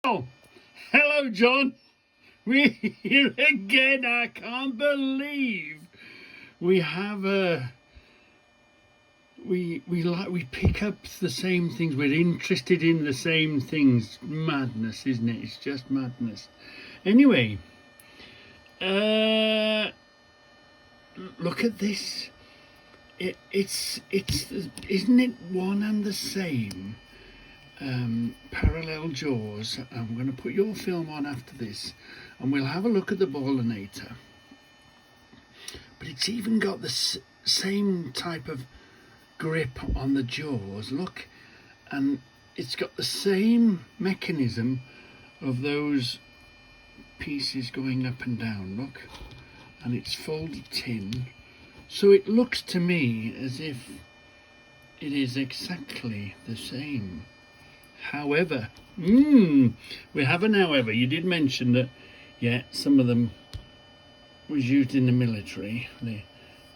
Oh, hello, John. We're here again. I can't believe we have we pick up the same things. We're interested in the same things. Madness, isn't it? It's just madness. Anyway, look at this. It's isn't it one and the same? Parallel jaws. I'm going to put your film on after this and we'll have a look at the ballinator, but it's even got the same type of grip on the jaws, look, and it's got the same mechanism of those pieces going up and down, look, and it's folded tin, so it looks to me as if it is exactly the same. However, we have an however. You did mention that, yeah, some of them was used in the military. The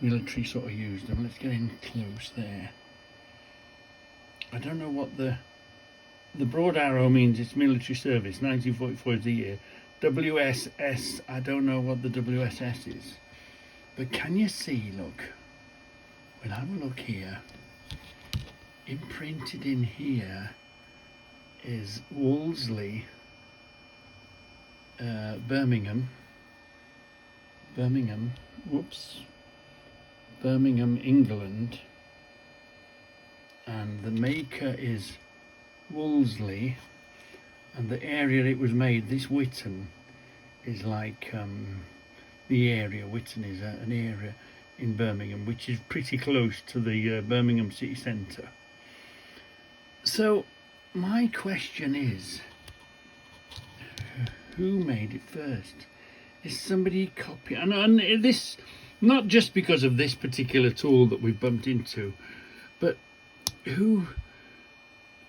military sort of used them. Let's get in close there. I don't know what the broad arrow means. It's military service. 1944 is the year. WSS, I don't know what the WSS is. But can you see, look, we'll have a look here. Imprinted in here is Wolseley, Birmingham, England, and the maker is Wolseley, and the area it was made, this Witton, is like the area, Witton is an area in Birmingham which is pretty close to the Birmingham city centre. So my question is, who made it first? Is somebody copying? And this, not just because of this particular tool that we've bumped into, but who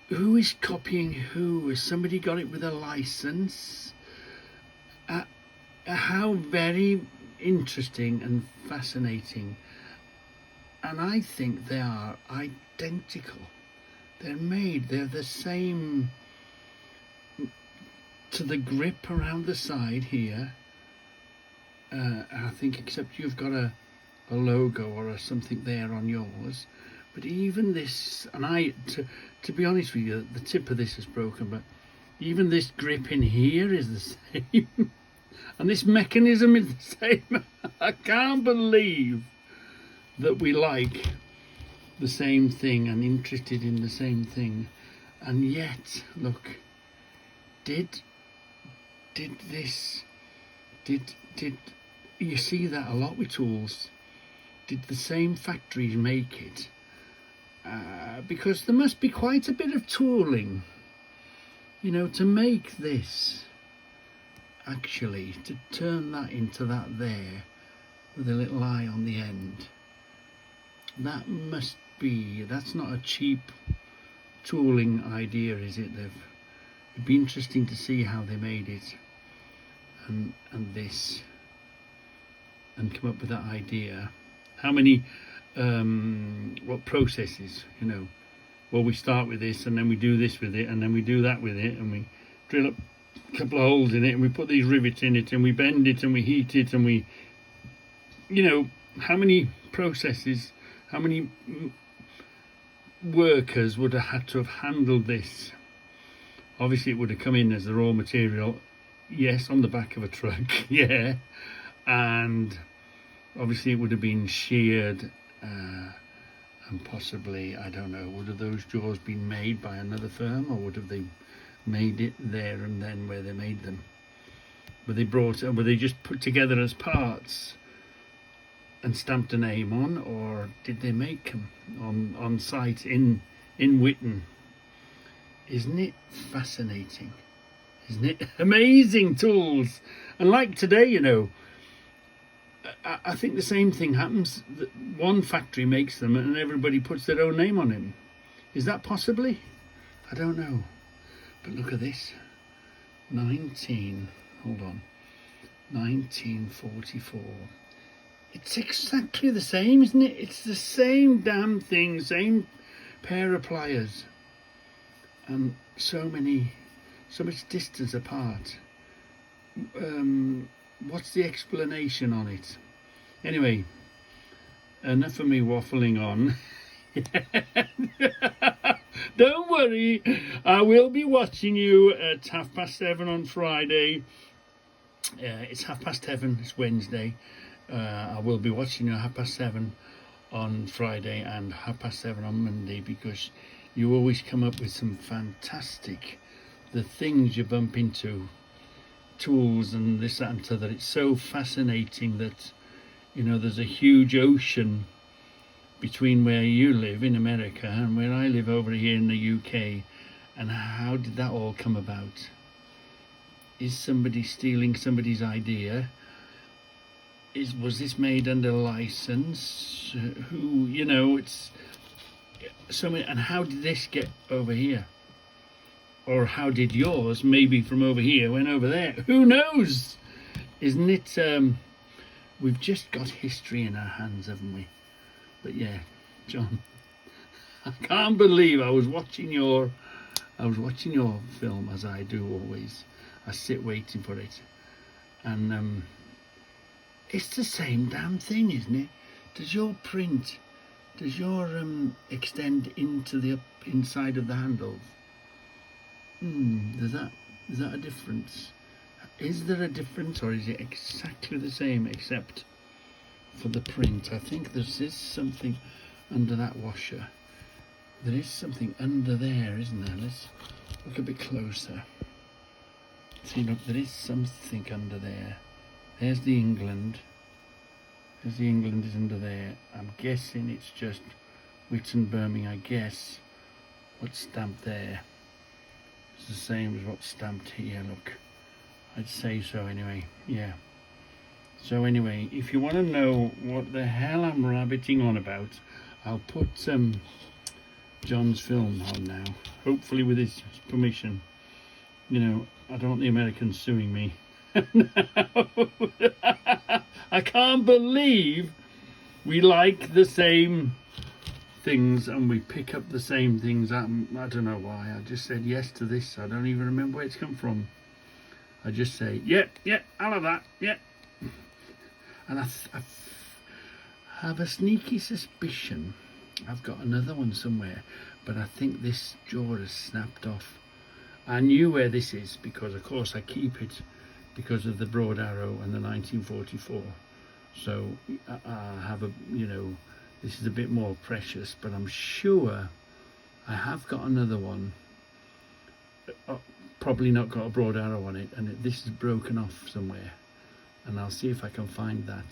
is copying who? Has somebody got it with a license? How very interesting and fascinating. And I think they are identical. They're the same to the grip around the side here. I think, except you've got a logo or something there on yours. But even this, and to be honest with you, the tip of this is broken, but even this grip in here is the same. And this mechanism is the same. I can't believe that we like the same thing and interested in the same thing, and yet look, did you see that a lot with tools? Did the same factories make it? Because there must be quite a bit of tooling, you know, to make this, actually, to turn that into that there with a little eye on the end. That must be, that's not a cheap tooling idea, is it? It'd be interesting to see how they made it, and this, and come up with that idea. How many what processes, you know, well, we start with this and then we do this with it and then we do that with it and we drill up a couple of holes in it and we put these rivets in it and we bend it and we heat it and we, you know, how many processes, how many workers would have had to have handled this? Obviously it would have come in as the raw material, yes, on the back of a truck, yeah, and obviously it would have been sheared, and possibly, I don't know, would have those jaws been made by another firm, or would have they made it there and then where they made them? Were they just put together as parts and stamped a name on, or did they make them on site in Witton? Isn't it fascinating? Isn't it amazing tools? And like today, you know, I think the same thing happens. One factory makes them and everybody puts their own name on them. Is that possibly? I don't know. But look at this. 1944. It's exactly the same, isn't it? It's the same damn thing, same pair of pliers. And so many so much distance apart. What's the explanation on it? Anyway, enough of me waffling on. Don't worry, I will be watching you at 7:30 on Friday. It's 7:30, it's Wednesday. I will be watching you at 7:30 on Friday and 7:30 on Monday, because you always come up with some fantastic, the things you bump into, tools and this, that and t'other. It's so fascinating that, you know, there's a huge ocean between where you live in America and where I live over here in the UK. And how did that all come about? Is somebody stealing somebody's idea? Was this made under license? Who, you know, it's so many. And how did this get over here? Or how did yours, maybe from over here, went over there? Who knows? Isn't it? We've just got history in our hands, haven't we? But yeah, John, I can't believe I was watching your film, as I do always. I sit waiting for it, and it's the same damn thing, isn't it? Does your print, extend into the inside of the handles? Is that a difference? Is there a difference, or is it exactly the same except for the print? I think there is something under that washer. There is something under there, isn't there? Let's look a bit closer. See, look, there is something under there. There's the England. There's the England is under there. I'm guessing it's just Witten Birmingham. I guess what's stamped there is the same as what's stamped here. Look, I'd say so anyway. Yeah. So anyway, if you want to know what the hell I'm rabbiting on about, I'll put John's film on now, hopefully with his permission. You know, I don't want the Americans suing me. I can't believe we like the same things and we pick up the same things. I don't know why. I just said yes to this. I don't even remember where it's come from. I just say, yep, I'll have that, yep. And I have a sneaky suspicion I've got another one somewhere, but I think this jaw has snapped off. I knew where this is because, of course, I keep it because of the broad arrow and the 1944. So I have a, you know, this is a bit more precious, but I'm sure I have got another one. Probably not got a broad arrow on it, and this is broken off somewhere. And I'll see if I can find that.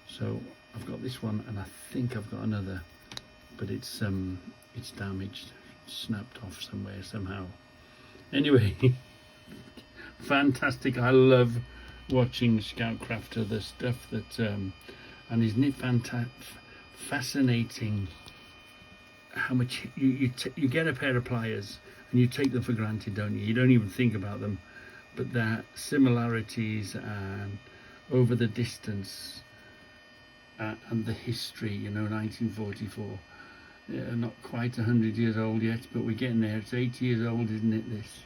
So I've got this one, and I think I've got another, but it's damaged, snapped off somewhere somehow. Anyway, fantastic. I love watching Scoutcrafter, the stuff that and isn't it fascinating how much you get a pair of pliers and you take them for granted, don't you? You don't even think about them, but their similarities and over the distance and the history, you know, 1944. Yeah, not quite 100 years old yet, but we're getting there. It's 80 years old, isn't it, this?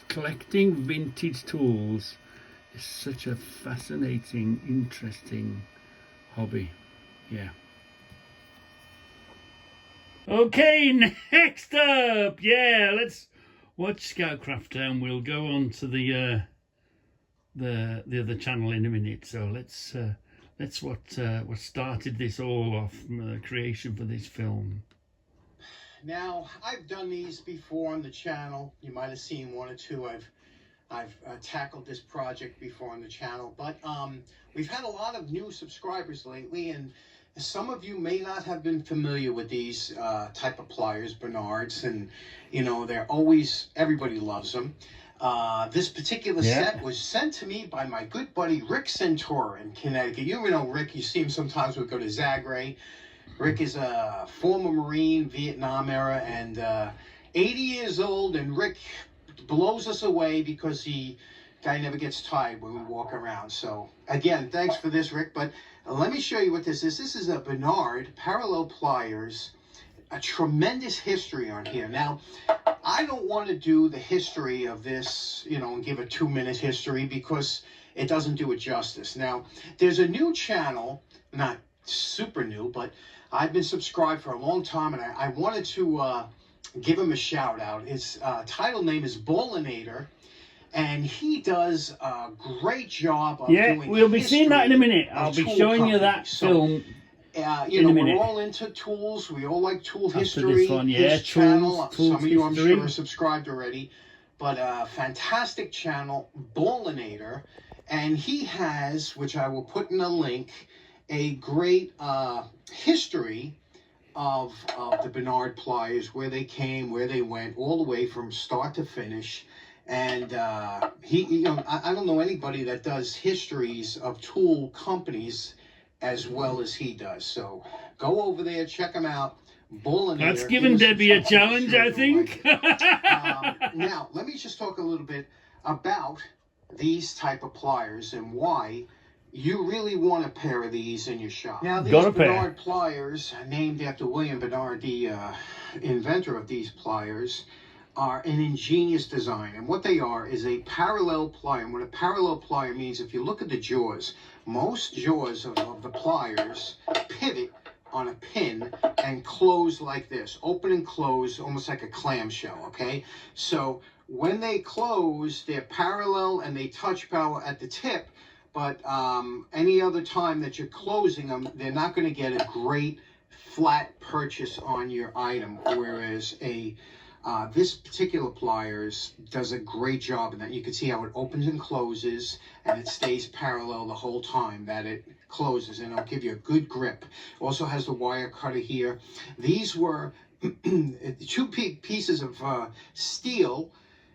Collecting vintage tools is such a fascinating, interesting hobby. Yeah. Okay, next up, yeah, let's watch Scoutcrafter and we'll go on to the other channel in a minute. So let's what started this all off, creation for this film. Now, I've done these before on the channel. You might have seen one or two. I've tackled this project before on the channel, but we've had a lot of new subscribers lately, and some of you may not have been familiar with these type of pliers, Bernards, and you know, they're always, everybody loves them. This particular set was sent to me by my good buddy Rick Centura in Connecticut. You know Rick, you see him sometimes. We go to Zagre. Rick is a former Marine, Vietnam era, and 80 years old, and Rick blows us away because guy never gets tired when we walk around. So again, thanks for this, Rick. But let me show you what this is. This is a Bernard parallel pliers, a tremendous history on here. Now, I don't want to do the history of this, you know, and give a 2-minute history because it doesn't do it justice. Now, there's a new channel, not super new, but I've been subscribed for a long time, and I wanted to give him a shout out. His title name is Ballinator, and he does a great job of doing we'll be seeing that in a minute. I'll be showing you that film. You know, we're all into tools. We all like tool history. This one, His channel, tools some of you, I'm history. sure, are subscribed already. But fantastic channel, Ballinator. And he has, which I will put in a link, a great history of the Bernard pliers, where they came, where they went, all the way from start to finish. And he, you know, I don't know anybody that does histories of tool companies as well as he does. So go over there, check him out. Ballinator. That's giving Debbie a challenge, I think. Now, let me just talk a little bit about these type of pliers and why you really want a pair of these in your shop. Now, these Bernard pliers, named after William Bernard, the inventor of these pliers, are an ingenious design. And what they are is a parallel plier. And what a parallel plier means, if you look at the jaws, most jaws of the pliers pivot on a pin and close like this, open and close, almost like a clamshell, okay? So when they close, they're parallel and they touch power at the tip, but any other time that you're closing them, they're not going to get a great flat purchase on your item, whereas this particular pliers does a great job in that. You can see how it opens and closes, and it stays parallel the whole time that it closes, and it'll give you a good grip. Also has the wire cutter here. These were two pieces of steel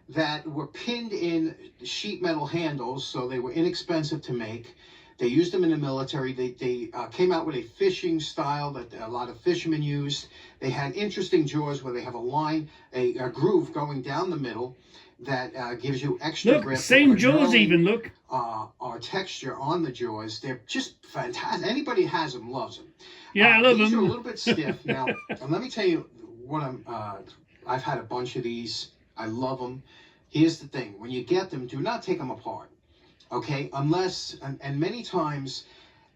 that were pinned in sheet metal handles, so they were inexpensive to make. They used them in the military. They came out with a fishing style that a lot of fishermen used. They had interesting jaws where they have a line, a groove going down the middle that gives you extra grip. Same jaws even, look. Our texture on the jaws, they're just fantastic. Anybody who has them loves them. Yeah, I love them. These are a little bit stiff. Now, let me tell you what I've had a bunch of these. I love them. Here's the thing. When you get them, do not take them apart. Okay, unless, and many times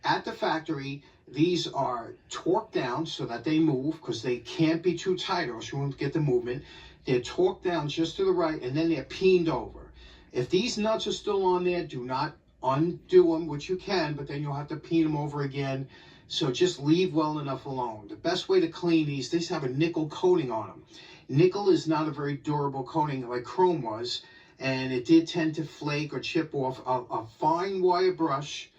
at the factory, these are torqued down so that they move, because they can't be too tight or else you won't get the movement. They're torqued down just to the right, and then they're peened over. If these nuts are still on there, do not undo them, which you can, but then you'll have to peen them over again. So just leave well enough alone. The best way to clean these have a nickel coating on them. Nickel is not a very durable coating like chrome was, and it did tend to flake or chip off. A fine wire brush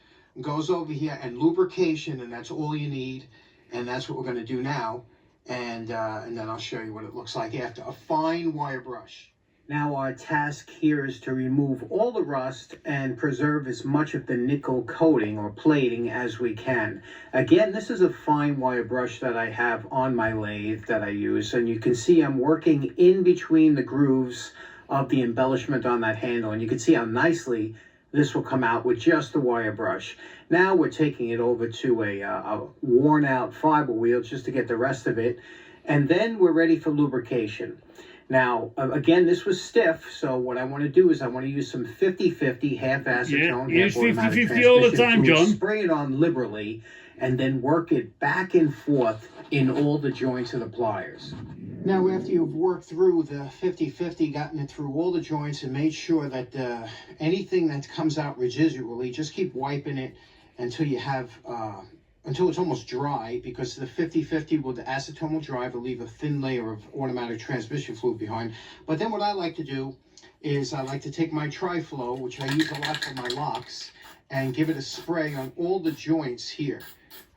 goes over here, and lubrication, and that's all you need. And that's what we're going to do now. And then I'll show you what it looks like after. A fine wire brush. Now our task here is to remove all the rust and preserve as much of the nickel coating or plating as we can. Again, this is a fine wire brush that I have on my lathe that I use, and you can see I'm working in between the grooves of the embellishment on that handle, and you can see how nicely this will come out with just the wire brush. Now we're taking it over to a worn out fiber wheel just to get the rest of it, and then we're ready for lubrication. Now, again, this was stiff, so what I want to do is I want to use some 50-50 half acetone, use 50-50 all the time, John. Spray it on liberally, and then work it back and forth in all the joints of the pliers. Now, after you've worked through the 50-50, gotten it through all the joints and made sure that anything that comes out residually, just keep wiping it until you have until it's almost dry, because the 50-50 with the acetone will dry, will leave a thin layer of automatic transmission fluid behind. But then what I like to do is I like to take my Tri-Flow, which I use a lot for my locks, and give it a spray on all the joints here.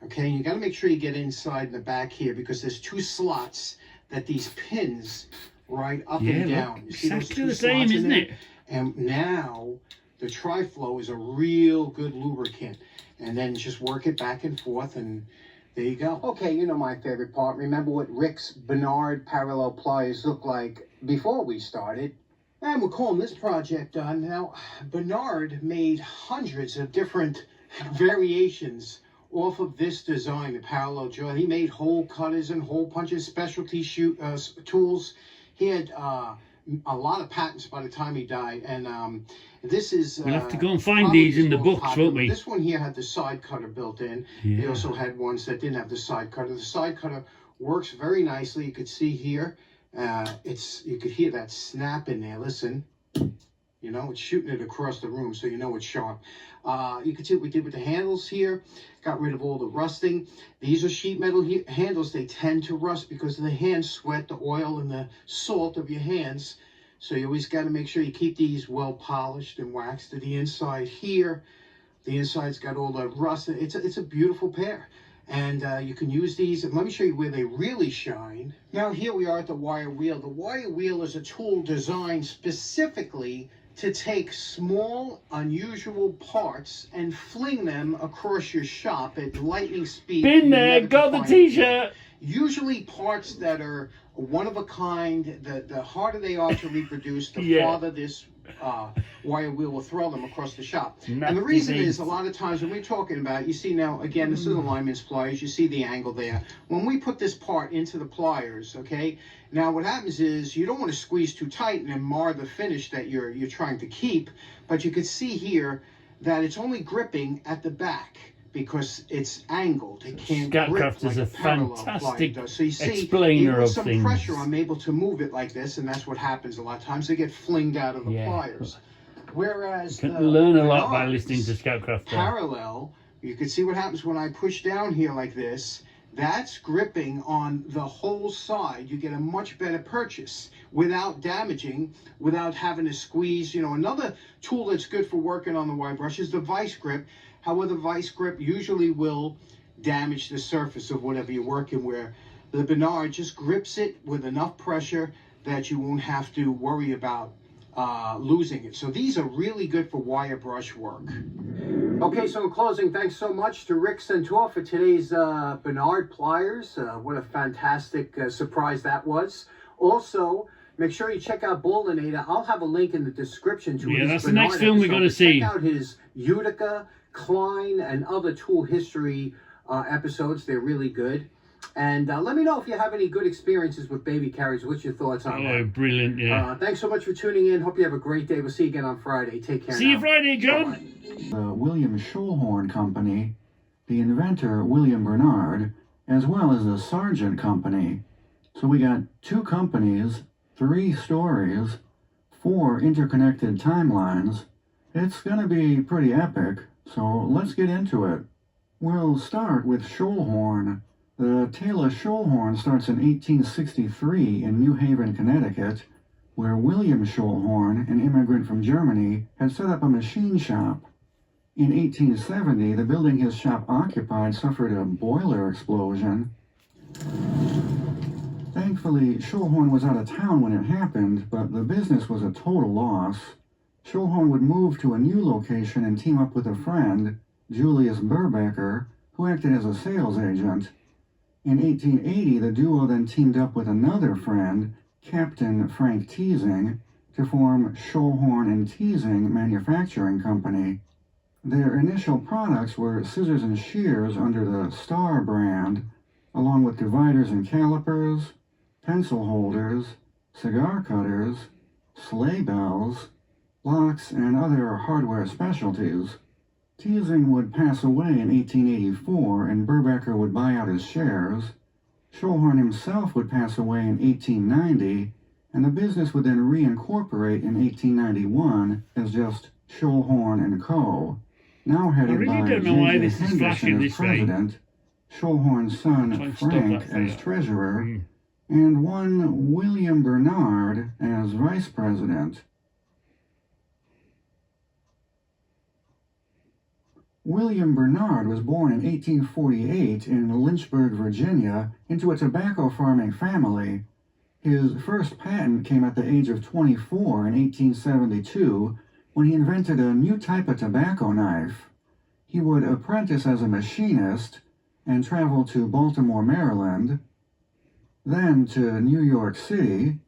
Okay, and you got to make sure you get inside the back here, because there's two slots that these pins right up and down. You see exactly the same, isn't it? And now the Tri-Flow is a real good lubricant. And then just work it back and forth, and there you go. Okay, you know my favorite part. Remember what Rick's Bernard parallel pliers looked like before we started? And we're calling this project done. Now, Bernard made hundreds of different variations off of this design, the parallel jaw. He made hole cutters and hole punches, specialty tools. He had a lot of patents by the time he died, and this is we'll have to go and find these in the books, popular. won't we? This one here had the side cutter built in. Yeah. He also had ones that didn't have the side cutter. The side cutter works very nicely. You could see here, you could hear that snap in there. Listen, you know, it's shooting it across the room, so you know it's sharp. You can see what we did with the handles here. Got rid of all the rusting. These are sheet metal handles. They tend to rust because of the hand sweat, the oil, and the salt of your hands. So you always got to make sure you keep these well polished and waxed to the inside here. The inside's got all the rust. It's a beautiful pair. And you can use these. And let me show you where they really shine. Now here we are at the wire wheel. The wire wheel is a tool designed specifically to take small, unusual parts and fling them across your shop at lightning speed. Been there, got the t-shirt. Usually parts that are one of a kind, the harder they are to reproduce, the farther this wire wheel will throw them across the shop. And the reason is, a lot of times when we're talking about, you see now, again, this is a lineman's pliers, you see the angle there. When we put this part into the pliers, okay, now what happens is you don't want to squeeze too tight and then mar the finish that you're trying to keep, but you can see here that it's only gripping at the back because it's angled. It can't grip like is a fantastic does. So you see, explainer even with of some things. pressure, I'm able to move it like this, and that's what happens a lot of times. They get flinged out of the pliers. Whereas you can learn a lot by listening to Scoutcrafter. Parallel, you can see what happens when I push down here like this. That's gripping on the whole side. You get a much better purchase without damaging, without having to squeeze. You know, another tool that's good for working on the wire brush is the vice grip. However, the vice grip usually will damage the surface of whatever you're working with. The Bernard just grips it with enough pressure that you won't have to worry about losing it. So these are really good for wire brush work. Okay, so in closing, thanks so much to Rick Centor for today's Bernard pliers. What a fantastic surprise that was. Also, make sure you check out Ballinator. I'll have a link in the description to his that's Bernard the next film we're going to see. Check out his Utica, Klein, and other tool history episodes. They're really good. And let me know if you have any good experiences with baby carriers. What's your thoughts on that? Oh, brilliant, yeah. Thanks so much for tuning in. Hope you have a great day. We'll see you again on Friday. Take care. See you Friday, John. Bye-bye. The William Schulhorn Company, the inventor William Bernard, as well as the Sargent Company. So we got 2 companies, 3 stories, 4 interconnected timelines. It's going to be pretty epic, so let's get into it. We'll start with Schulhorn. The tale of Schulhorn starts in 1863 in New Haven, Connecticut, where William Schulhorn, an immigrant from Germany, had set up a machine shop. In 1870, the building his shop occupied suffered a boiler explosion. Thankfully, Schulhorn was out of town when it happened, but the business was a total loss. Schulhorn would move to a new location and team up with a friend, Julius Burbecker, who acted as a sales agent. In 1880, the duo then teamed up with another friend, Captain Frank Teasing, to form Schulhorn and Teasing Manufacturing Company. Their initial products were scissors and shears under the Star brand, along with dividers and calipers, pencil holders, cigar cutters, sleigh bells, locks, and other hardware specialties. Teasing would pass away in 1884 and Burbecker would buy out his shares. Schulhorn himself would pass away in 1890, and the business would then reincorporate in 1891 as just Schulhorn & Co., now headed by J.J. Henderson as president, Schulhorn's son Frank as treasurer, and one William Bernard as vice president. William Bernard was born in 1848 in Lynchburg, Virginia, into a tobacco farming family. His first patent came at the age of 24 in 1872 when he invented a new type of tobacco knife. He would apprentice as a machinist and travel to Baltimore, Maryland, then to New York City,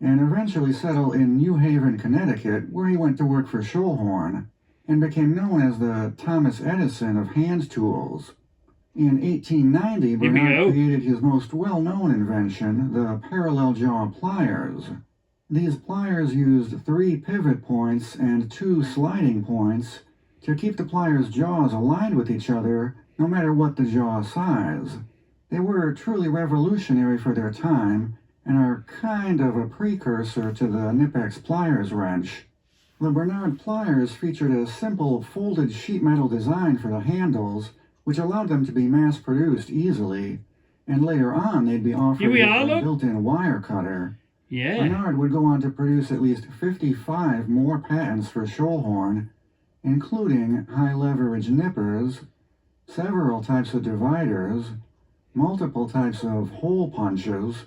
and eventually settle in New Haven, Connecticut, where he went to work for Schulhorn. and became known as the Thomas Edison of hand tools. In 1890, Bernard created his most well-known invention, the parallel jaw pliers. These pliers used 3 pivot points and 2 sliding points to keep the pliers' jaws aligned with each other, no matter what the jaw size. They were truly revolutionary for their time, and are kind of a precursor to the Knipex pliers wrench. The Bernard pliers featured a simple folded sheet metal design for the handles, which allowed them to be mass-produced easily, and later on they'd be offered with a built-in wire cutter. Yeah. Bernard would go on to produce at least 55 more patents for Schoellhorn, including high-leverage nippers, several types of dividers, multiple types of hole punches,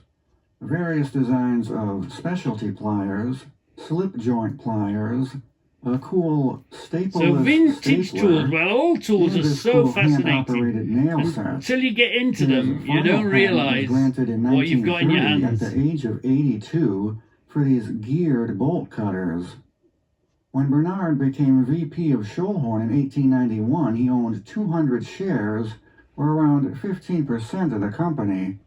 various designs of specialty pliers, slip joint pliers, a cool stapleless So vintage stapler, tools, well, all tools are so cool fascinating. nail set. Until you get into them, you Final don't patent realise was granted in what you've got in your 1930 hands. at the age of 82 for these geared bolt cutters. When Bernard became VP of Schoellhorn in 1891, he owned 200 shares, or around 15% of the company.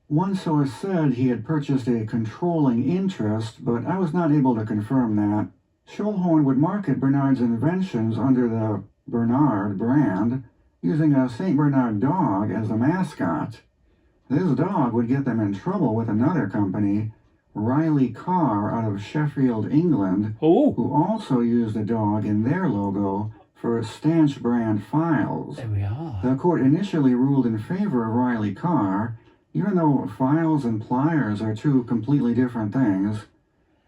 One source said he had purchased a controlling interest, but I was not able to confirm that. Schoellhorn would market Bernard's inventions under the Bernard brand, using a St. Bernard dog as a mascot. This dog would get them in trouble with another company, Riley Carr out of Sheffield, England, who also used a dog in their logo for Stanch brand files. There we are. The court initially ruled in favor of Riley Carr, even though files and pliers are two completely different things.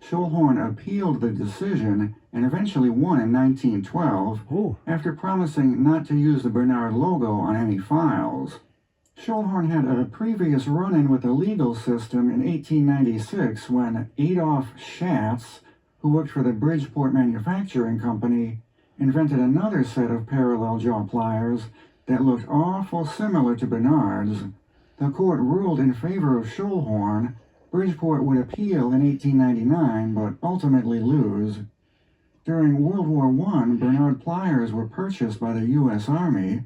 Schoellhorn appealed the decision and eventually won in 1912 after promising not to use the Bernard logo on any files. Schoellhorn had a previous run-in with the legal system in 1896 when Adolf Schatz, who worked for the Bridgeport Manufacturing Company, invented another set of parallel jaw pliers that looked awful similar to Bernard's. The court ruled in favor of Schoellhorn. Bridgeport would appeal in 1899, but ultimately lose. During World War I, Bernard pliers were purchased by the U.S. Army.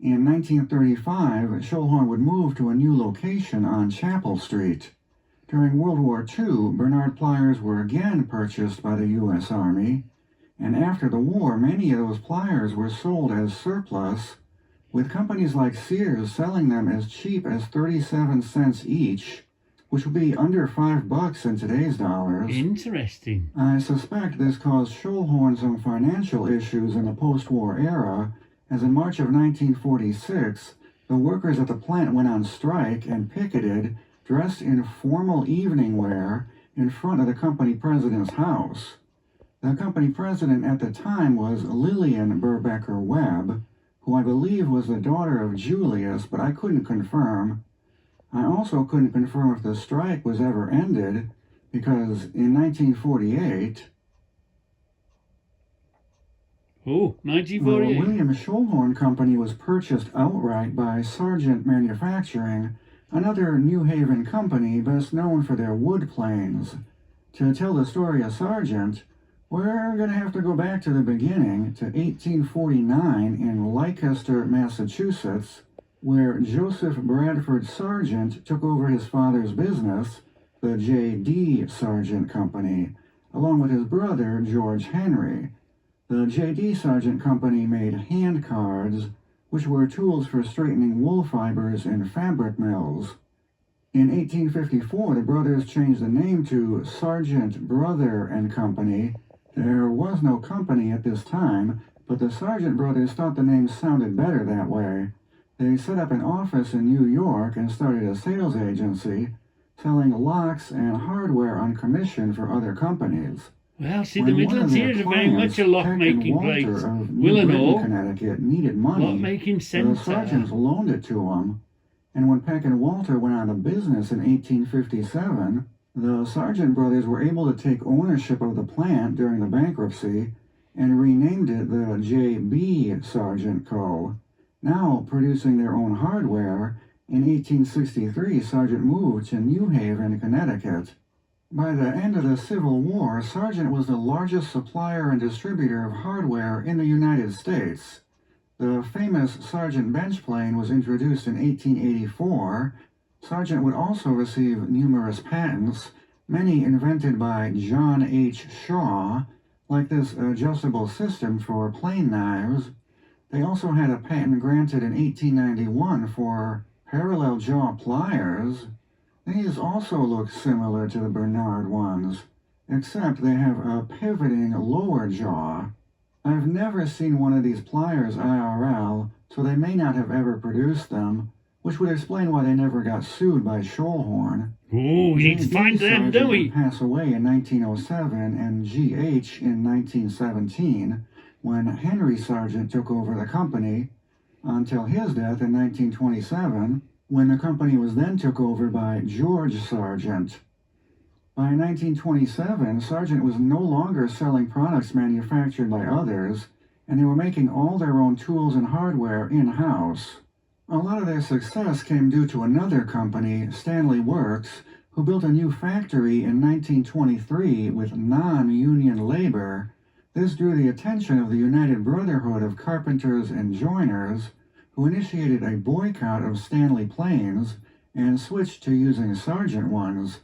In 1935, Schoellhorn would move to a new location on Chapel Street. During World War II, Bernard pliers were again purchased by the U.S. Army, and after the war, many of those pliers were sold as surplus, with companies like Sears selling them as cheap as 37 cents each, which would be under $5 in today's dollars. Interesting. I suspect this caused Schoellhorn some financial issues in the post-war era, as in March of 1946, the workers at the plant went on strike and picketed, dressed in formal evening wear, in front of the company president's house. The company president at the time was Lillian Berbecker Webb, who I believe was the daughter of Julius, but I couldn't confirm. I also couldn't confirm if the strike was ever ended, because in 1948... Oh, 1948. The William Schoellhorn Company was purchased outright by Sargent Manufacturing, another New Haven company best known for their wood planes. To tell the story of Sargent, we're going to have to go back to the beginning, to 1849 in Leicester, Massachusetts, where Joseph Bradford Sargent took over his father's business, the J.D. Sargent Company, along with his brother, George Henry. The J.D. Sargent Company made hand cards, which were tools for straightening wool fibers in fabric mills. In 1854, the brothers changed the name to Sargent Brother and Company. There was no company at this time, but the Sargent brothers thought the name sounded better that way. They set up an office in New York and started a sales agency, selling locks and hardware on commission for other companies. Well, see, the Midlands here is very much a lock-making place. Willenhall, Connecticut, needed money. lock-making centre. The Sargents loaned it to them, and when Peck and Walter went out of business in 1857, the Sargent brothers were able to take ownership of the plant during the bankruptcy and renamed it the J.B. Sargent Co., now producing their own hardware. In 1863, Sargent moved to New Haven, Connecticut. By the end of the Civil War, Sargent was the largest supplier and distributor of hardware in the United States. The famous Sargent bench plane was introduced in 1884. Sargent would also receive numerous patents, many invented by John H. Shaw, like this adjustable system for plane knives. They also had a patent granted in 1891 for parallel jaw pliers. These also look similar to the Bernard ones, except they have a pivoting lower jaw. I've never seen one of these pliers IRL, so they may not have ever produced them, which would explain why they never got sued by Schoellhorn. Oh, we need to find them, don't we? Pass away in 1907 and GH in 1917, when Henry Sargent took over the company, until his death in 1927, when the company was then took over by George Sargent. By 1927, Sargent was no longer selling products manufactured by others, and they were making all their own tools and hardware in-house. A lot of their success came due to another company, Stanley Works, who built a new factory in 1923 with non-union labor. This drew the attention of the United Brotherhood of Carpenters and Joiners, who initiated a boycott of Stanley planes and switched to using Sargent ones.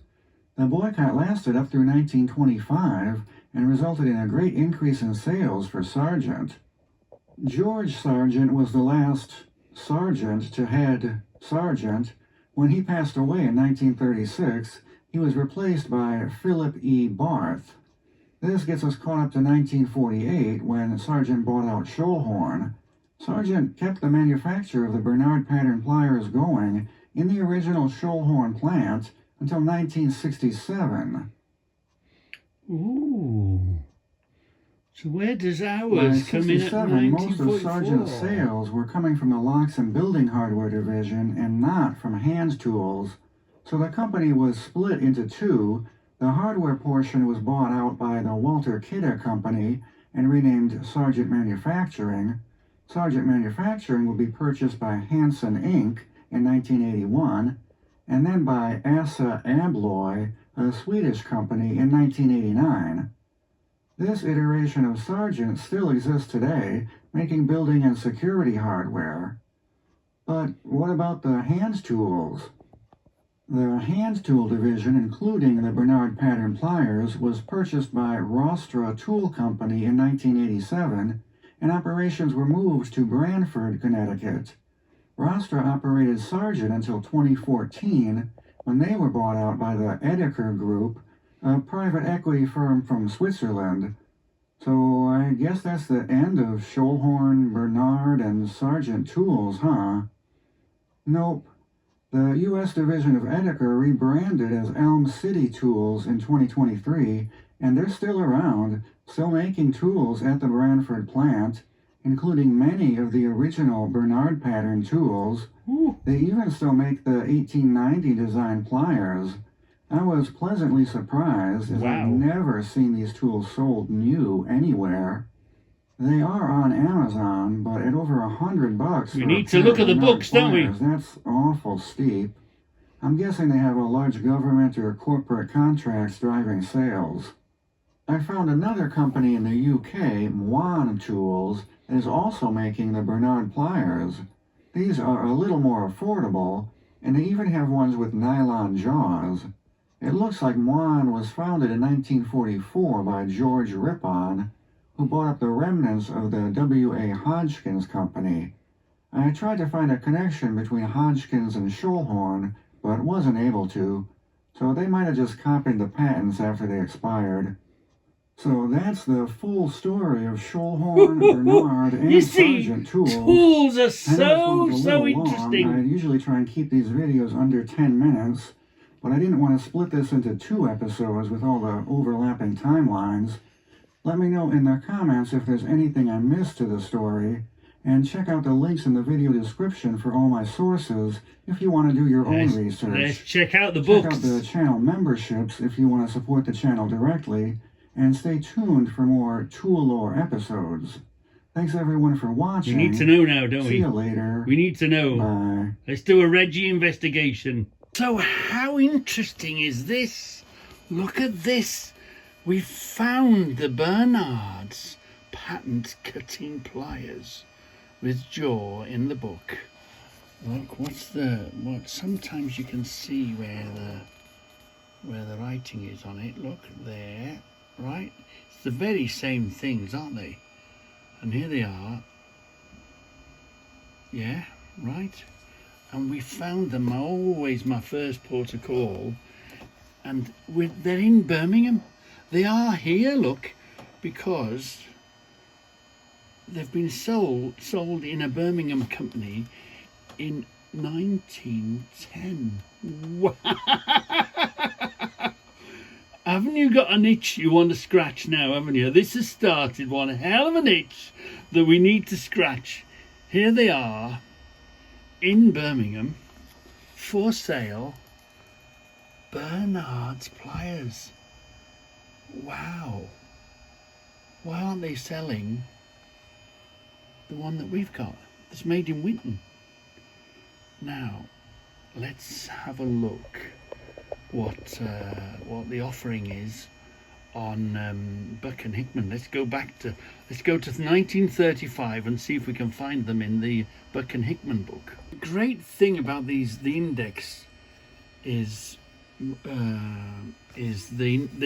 The boycott lasted up through 1925 and resulted in a great increase in sales for Sargent. George Sargent was the last sergeant to head Sargent. When he passed away in 1936, he was replaced by Philip E. Barth. This gets us caught up to 1948 when Sargent bought out Schoellhorn. Sargent kept the manufacture of the Bernard pattern pliers going in the original Schoellhorn plant until 1967. Ooh. So where does ours come in at 1944? Most of Sargent's sales were coming from the locks and building hardware division and not from hand tools. So the company was split into two. The hardware portion was bought out by the Walter Kidder Company and renamed Sargent Manufacturing. Sargent Manufacturing would be purchased by Hansen Inc. in 1981, and then by Assa Abloy, a Swedish company, in 1989. This iteration of Sargent still exists today, making building and security hardware. But what about the hand tools? The hand tool division, including the Bernard pattern pliers, was purchased by Rostra Tool Company in 1987, and operations were moved to Branford, Connecticut. Rostra operated Sargent until 2014, when they were bought out by the Edeker Group, a private equity firm from Switzerland. So I guess that's the end of Schoellhorn, Bernard, and Sargent tools, huh? Nope. The U.S. division of Edeker rebranded as Elm City Tools in 2023, and they're still around, still making tools at the Branford plant, including many of the original Bernard pattern tools. Ooh. They even still make the 1890 design pliers. I was pleasantly surprised, as I've never seen these tools sold new anywhere. They are on Amazon, but at over $100. We need to look at the books, don't we? That's awful steep. I'm guessing they have a large government or corporate contracts driving sales. I found another company in the UK, Mwan Tools, that is also making the Bernard pliers. These are a little more affordable, and they even have ones with nylon jaws. It looks like Mwan was founded in 1944 by George Rippon, who bought up the remnants of the W.A. Hodgkins Company. I tried to find a connection between Hodgkins and Schoellhorn, but wasn't able to, so they might have just copied the patents after they expired. So that's the full story of Schoellhorn, Bernard, and Sargent tools. Tools are so interesting. I usually try and keep these videos under 10 minutes, but I didn't want to split this into 2 episodes with all the overlapping timelines. Let me know in the comments if there's anything I missed to the story, and check out the links in the video description for all my sources if you want to do your own research. Let's check out the books. Check out the channel memberships if you want to support the channel directly, and stay tuned for more tool lore episodes. Thanks everyone for watching. We need to know now, don't we? See you later. We need to know. Bye. Let's do a Reggie investigation. So how interesting is this? Look at this. We found the Bernard's patent cutting pliers with jaw in the book. Look, what sometimes you can see where the writing is on it. Look there, right? It's the very same things, aren't they? And here they are. Yeah, right. And we found them, always my first port of call. And they're in Birmingham. They are here, look, because they've been sold in a Birmingham company in 1910. Wow. Haven't you got an itch you want to scratch now, haven't you? This has started one hell of an itch that we need to scratch. Here they are in Birmingham for sale. Bernard's pliers. Wow. Why aren't they selling the one that we've got that's made in Winton? Now, let's have a look what the offering is on Buck and Hickman. Let's go to 1935 and see if we can find them in the Buck and Hickman book. The great thing about the index is they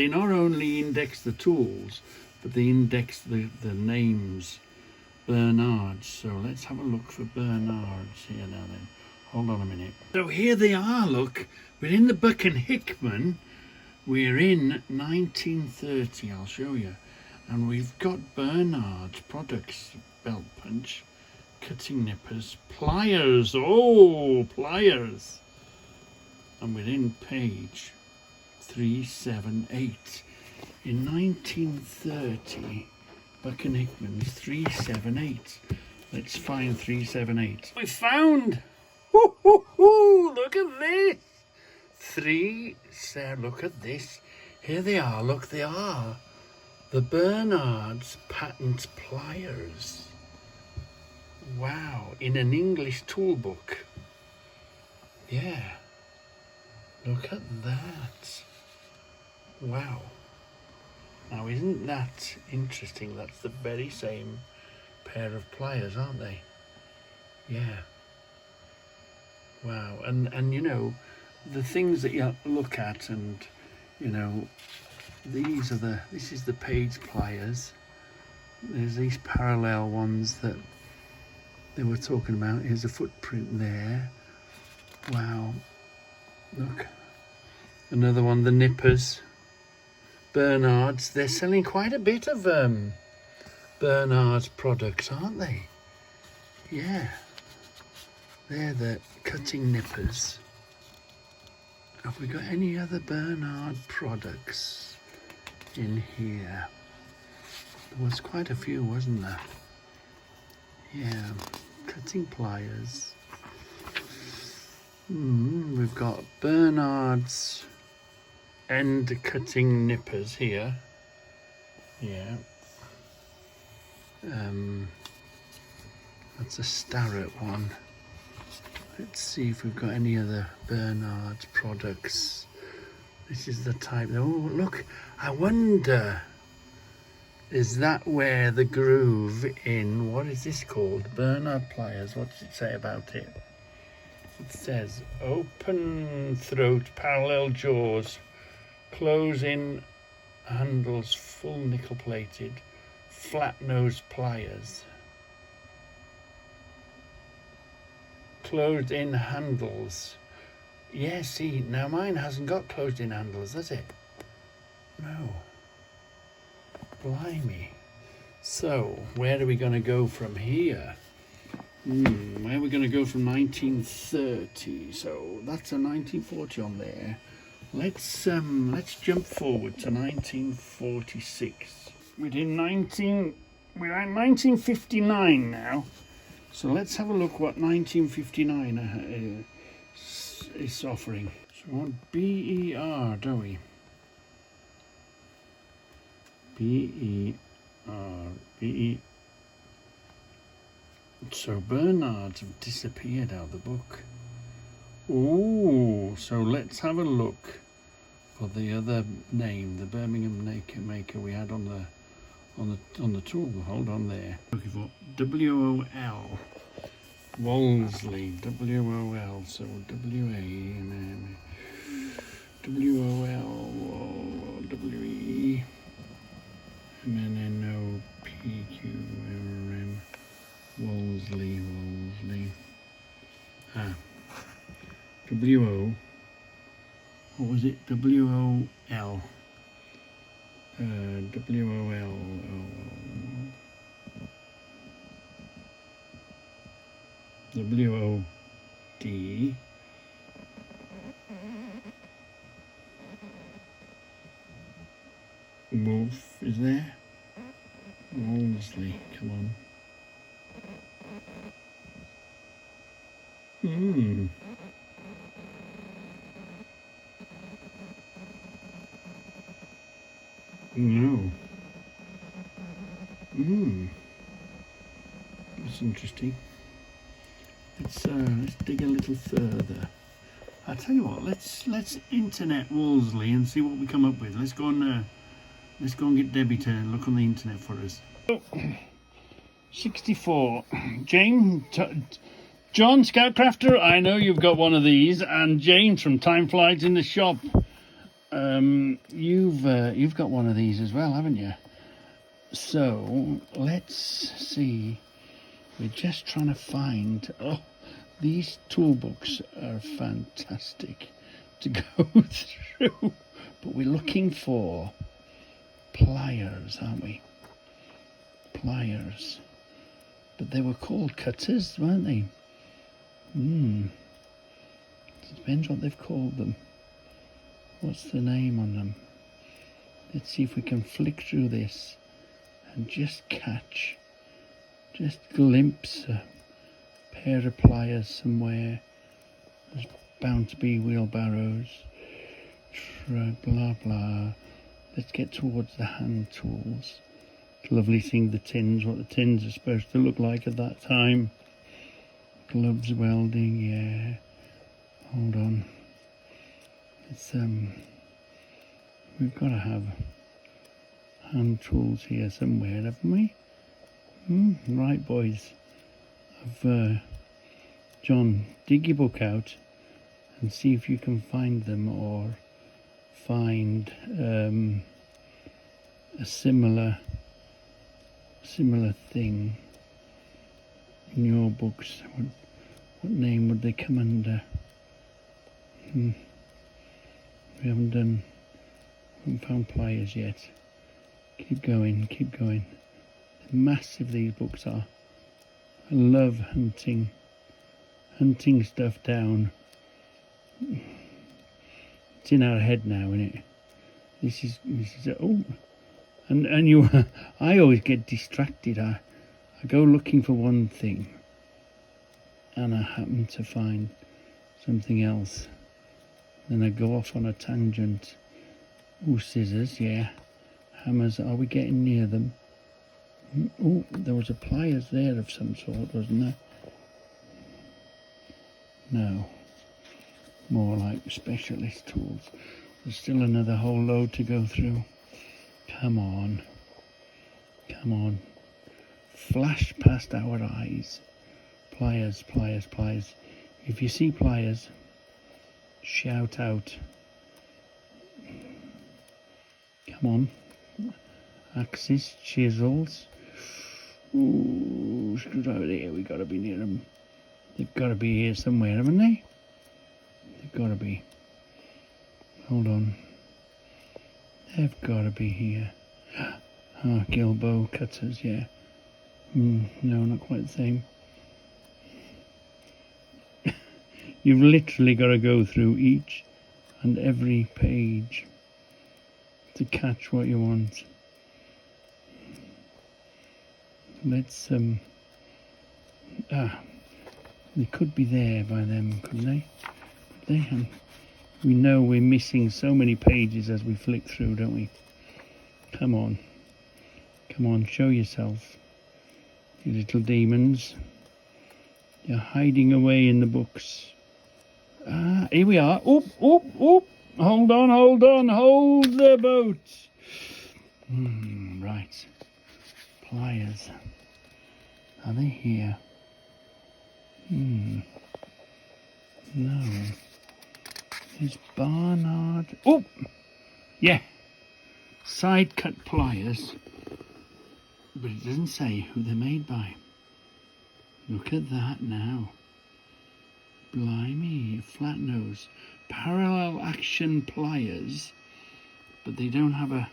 not only index the tools, but they index the names. Bernard's. So let's have a look for Bernard's here now then. Hold on a minute. So here they are, look. We're in the Buck and Hickman. We're in 1930, I'll show you. And we've got Bernard's products, belt punch, cutting nippers, pliers. Oh, pliers. And we're in page 378. In 1930, Buck and Hickman's 378. Let's find 378. We found! Woo-hoo-hoo! Look at this! Look at this. Here they are, look, they are. The Bernard's patent pliers. Wow, in an English tool book. Yeah. Look at that. Wow. Now, isn't that interesting? That's the very same pair of pliers, aren't they? Yeah. Wow. And you know, the things that you look at, and you know, this is the page pliers. There's these parallel ones that they were talking about. Here's a footprint there. Wow. Look. Another one, the nippers. Bernard's. They're selling quite a bit of Bernard's products, aren't they? Yeah. They're the cutting nippers. Have we got any other Bernard products in here? There was quite a few, wasn't there? Yeah. Cutting pliers. We've got Bernard's end cutting nippers here. Yeah. That's a Starrett one. Let's see if we've got any other Bernard's products. This is the type. Oh, look, I wonder, is that where the groove in, what is this called? Bernard pliers. What does it say about it? It says open throat, parallel jaws, close in handles, full nickel plated, flat nose pliers. Closed in handles. Yeah, see, now mine hasn't got closed in handles, does it? No. Blimey. So, where are we going to go from here? Where are we going to go from 1930? So, that's a 1940 on there. Let's jump forward to 1946. We're at 1959 now. So let's have a look what 1959 is offering. So we want BER, don't we? BER. So Bernard's have disappeared out of the book. Oh, so let's have a look or the other name, the Birmingham maker we had on the tool. Hold on there. Looking for WOL. Wolseley, WOL, so WA and then WOL, WE, and then NOPQRM, Wolseley, WO, what was it? WOL, WOL, WOD, Wolf is there? Wolseley, come on. No. That's interesting. Let's dig a little further. I tell you what, let's internet Wolseley and see what we come up with. Let's go and get Debbie to look on the internet for us. 64. John Scoutcrafter, I know you've got one of these, and James from Time Flies in the Shop. You've got one of these as well, haven't you? So let's see. We're just trying to find. Oh, these toolbooks are fantastic to go through, but we're looking for pliers, aren't we? Pliers, but they were called cutters, weren't they? It depends what they've called them. What's the name on them? Let's see if we can flick through this and just glimpse a pair of pliers somewhere. There's bound to be wheelbarrows. Blah blah. Let's get towards the hand tools. It's lovely seeing the tins, what the tins are supposed to look like at that time. Gloves welding, yeah. Hold on. It's we've got to have hand tools here somewhere, haven't we? Right, boys. John, dig your book out and see if you can find them, or find a similar thing in your books. What name would they come under? We haven't found pliers yet. Keep going. Massive these books are. I love hunting stuff down. It's in our head now, isn't it? This is and you. I always get distracted. I go looking for one thing, and I happen to find something else. Then I go off on a tangent. Scissors, yeah. Hammers. Are we getting near them? There was a pliers there of some sort, wasn't there? No. More like specialist tools. There's still another whole load to go through. Come on. Flash past our eyes. Pliers. If you see pliers, shout out. Come on. Axes, chisels. Screwdriver there. We gotta be near them. They've gotta be here somewhere, haven't they? They've gotta be. Hold on. They've gotta be here. Gilboa cutters, yeah. No, not quite the same. You've literally got to go through each and every page to catch what you want. Let's they could be there by them, couldn't they? We know we're missing so many pages as we flick through, don't we? Come on, show yourself, you little demons. You're hiding away in the books. Here we are. Hold on, hold the boat. Right. Pliers. Are they here? No. Is Barnard... Oh! Yeah. Side cut pliers. But it doesn't say who they're made by. Look at that now. Blimey, flat nose. Parallel action pliers. But they don't have a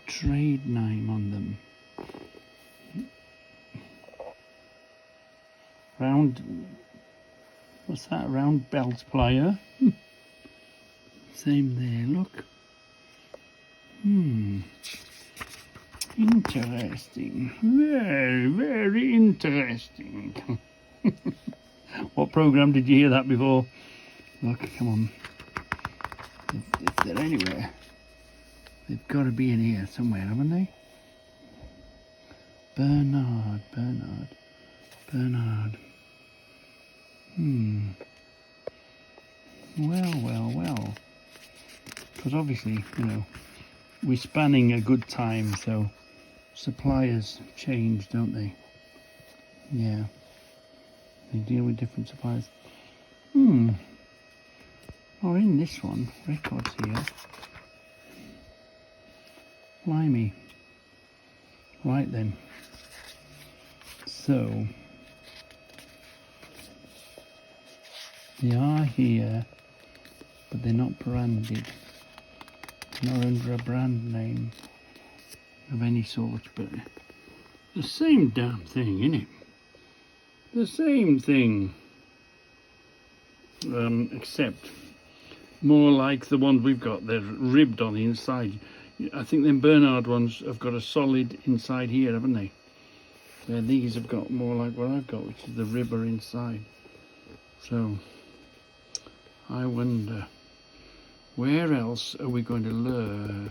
trade name on them. Round, what's that, round belt plier? Same there, look. Interesting. Very, very interesting. What program did you hear that before? Look, come on. If they're anywhere, they've got to be in here somewhere, haven't they? Bernard. Well. Because obviously, you know, we're spanning a good time, so suppliers change, don't they? Yeah. They deal with different suppliers. Oh, in this one, records here. Blimey. Right then. So, they are here, but they're not branded. Not under a brand name of any sort, but the same damn thing, innit? The same thing. Except more like the ones we've got. They're ribbed on the inside. I think them Bernard ones have got a solid inside here, haven't they? Where these have got more like what I've got, which is the ribber inside. So, I wonder, where else are we going to lure?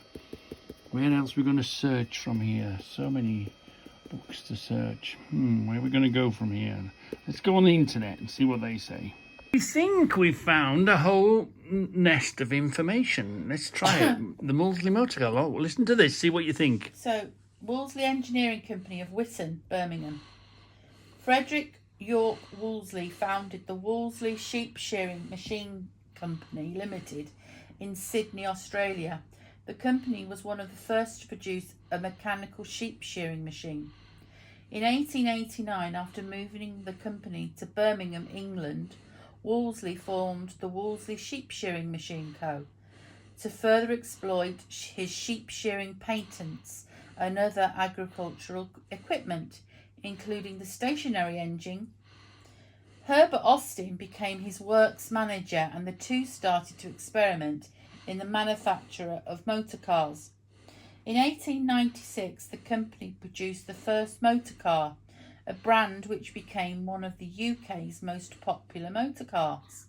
Where else are we going to search from here? So many books to search. Where are we going to go from here? Let's go on the internet and see what they say. We think we've found a whole nest of information. Let's try it. The Wolseley Motor Car. Oh, listen to this, see what you think. So, Wolseley Engineering Company of Witton, Birmingham. Frederick York Wolseley founded the Wolseley Sheep Shearing Machine Company Limited in Sydney, Australia. The company was one of the first to produce a mechanical sheep shearing machine. In 1889, after moving the company to Birmingham, England, Wolseley formed the Wolseley Sheep Shearing Machine Co. to further exploit his sheep shearing patents and other agricultural equipment, including the stationary engine. Herbert Austin became his works manager, and the two started to experiment in the manufacture of motor cars. In 1896, the company produced the first motor car, a brand which became one of the UK's most popular motor cars.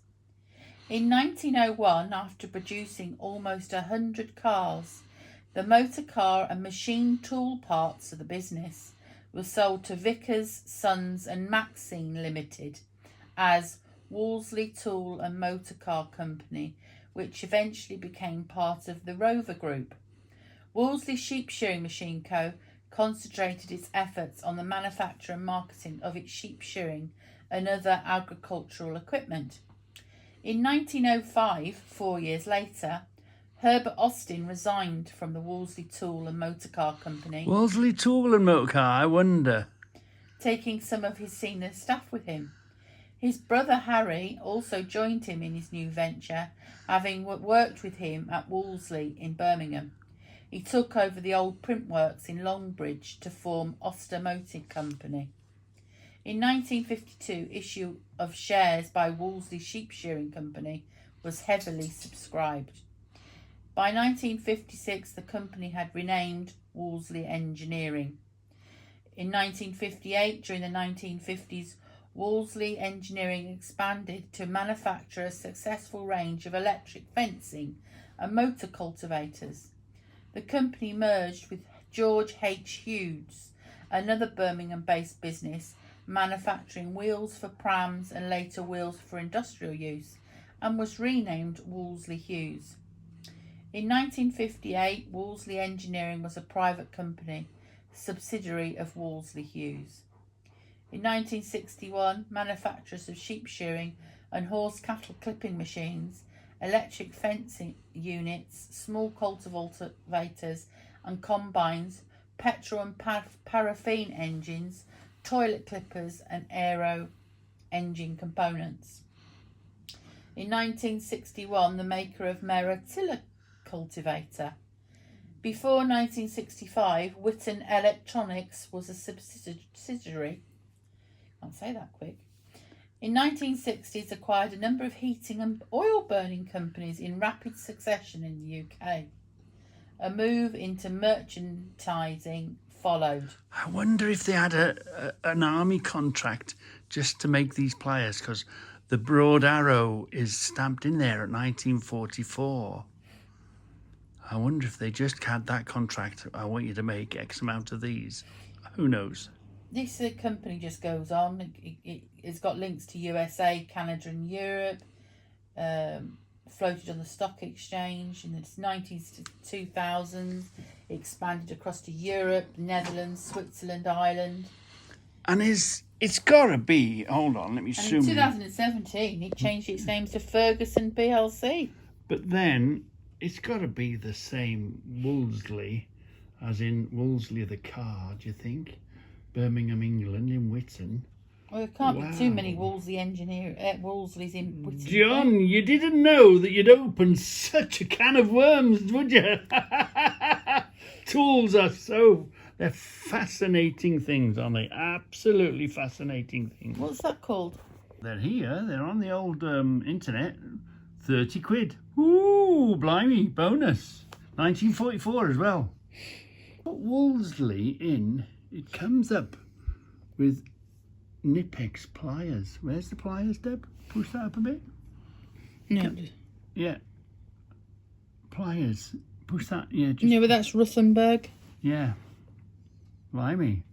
In 1901, after producing almost 100 cars, the motor car and machine tool parts of the business were sold to Vickers, Sons and Maxine Limited as Wolseley Tool and Motor Car Company, which eventually became part of the Rover Group. Wolseley Sheep Shearing Machine Co. concentrated its efforts on the manufacture and marketing of its sheep shearing and other agricultural equipment. In 1905, 4 years later, Herbert Austin resigned from the Wolseley Tool and Motor Car Company. Wolseley Tool and Motor Car, I wonder. Taking some of his senior staff with him. His brother Harry also joined him in his new venture, having worked with him at Wolseley in Birmingham. He took over the old print works in Longbridge to form Oster Motor Company. In 1952, issue of shares by Wolseley Sheep Shearing Company was heavily subscribed. By 1956, the company had renamed Wolseley Engineering. In 1958, during the 1950s, Wolseley Engineering expanded to manufacture a successful range of electric fencing and motor cultivators. The company merged with George H. Hughes, another Birmingham-based business manufacturing wheels for prams and later wheels for industrial use, and was renamed Wolseley Hughes. In 1958, Wolseley Engineering was a private company, subsidiary of Wolseley Hughes. In 1961, manufacturers of sheep shearing and horse cattle clipping machines, electric fencing units, small cultivators and combines, petrol and paraffin engines, toilet clippers and aero engine components. In 1961, the maker of Mera tiller cultivator. Before 1965, Whitton Electronics was a subsidiary. Can't say that quick. In 1960s, acquired a number of heating and oil burning companies in rapid succession in the UK. A move into merchandising followed. I wonder if they had an army contract just to make these pliers, because the broad arrow is stamped in there at 1944. I wonder if they just had that contract. I want you to make X amount of these. Who knows? This company just goes on. It's got links to USA, Canada and Europe. Floated on the stock exchange in the 90s to 2000s. It expanded across to Europe, Netherlands, Switzerland, Ireland. And it's got to be, hold on, let me And zoom in in. 2017, it changed its name to Ferguson PLC. But then it's got to be the same Wolseley, as in Wolseley the car, do you think? Birmingham, England, in Whitton. Well, there can't be too Wow. many Wolsleys in Whitton. John, you didn't know that you'd open such a can of worms, would you? Tools are they're fascinating things, aren't they? Absolutely fascinating things. What's that called? They're here, they're on the old internet. 30 quid. Ooh, blimey, bonus. 1944 as well. Put Wolseley in, it comes up with Nipex pliers. Where's the pliers, Deb? Push that up a bit. No, Yeah. Pliers. Push that, yeah. Just, no, but that's Ruthenberg. yeah. Blimey.